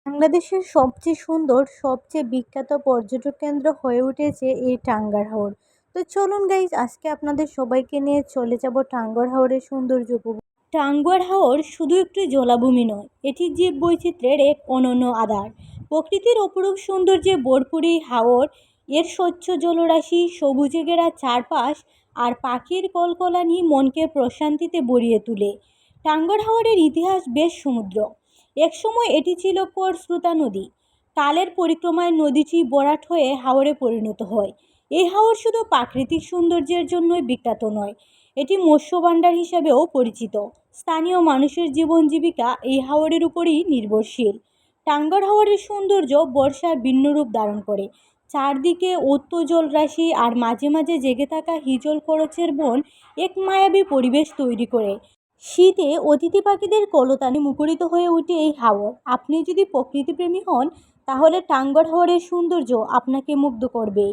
বাংলাদেশের সবচেয়ে সুন্দর, সবচেয়ে বিখ্যাত পর্যটক কেন্দ্র হয়ে উঠেছে এই টাঙ্গার হাওর। তো চলুন গাইজ, আজকে আপনাদের সবাইকে নিয়ে চলে যাব টাঙ্গার হাওরের সৌন্দর্য উপভোগ। টাঙ্গুয়ার হাওর শুধু একটি জলাভূমি নয়, এটি জীব বৈচিত্র্যের এক অনন্য আধার। প্রকৃতির অপরূপ সৌন্দর্যে ভরপুর এই হাওর, এর স্বচ্ছ জলরাশি, সবুজে ঘেরা চারপাশ আর পাখির কলকলানি মনকে প্রশান্তিতে ভরিয়ে তোলে। টাঙ্গুয়ার হাওরের ইতিহাস বেশ সমুদ্র। একসময় এটি ছিল খরস্রোতা নদী। কালের পরিক্রমায় নদীটি ভরাট হয়ে হাওরে পরিণত হয়। এই হাওর শুধু প্রাকৃতিক সৌন্দর্যের জন্যই বিখ্যাত নয়, এটি মৎস্য ভাণ্ডার হিসাবেও পরিচিত। স্থানীয় মানুষের জীবন জীবিকা এই হাওরের উপরই নির্ভরশীল। টাঙ্গার হাওরের সৌন্দর্য বর্ষার ভিন্ন রূপ ধারণ করে। চারদিকে উত্ত জলরাশি আর মাঝে মাঝে জেগে থাকা হিজল খরচের বন এক মায়াবী পরিবেশ তৈরি করে। শীতে অতিথি পাখিদের কলতানে মুখরিত হয়ে ওঠে এই হাওর। আপনি যদি প্রকৃতিপ্রেমী হন, তাহলে টাঙ্গার হাওরের সৌন্দর্য আপনাকে মুগ্ধ করবে।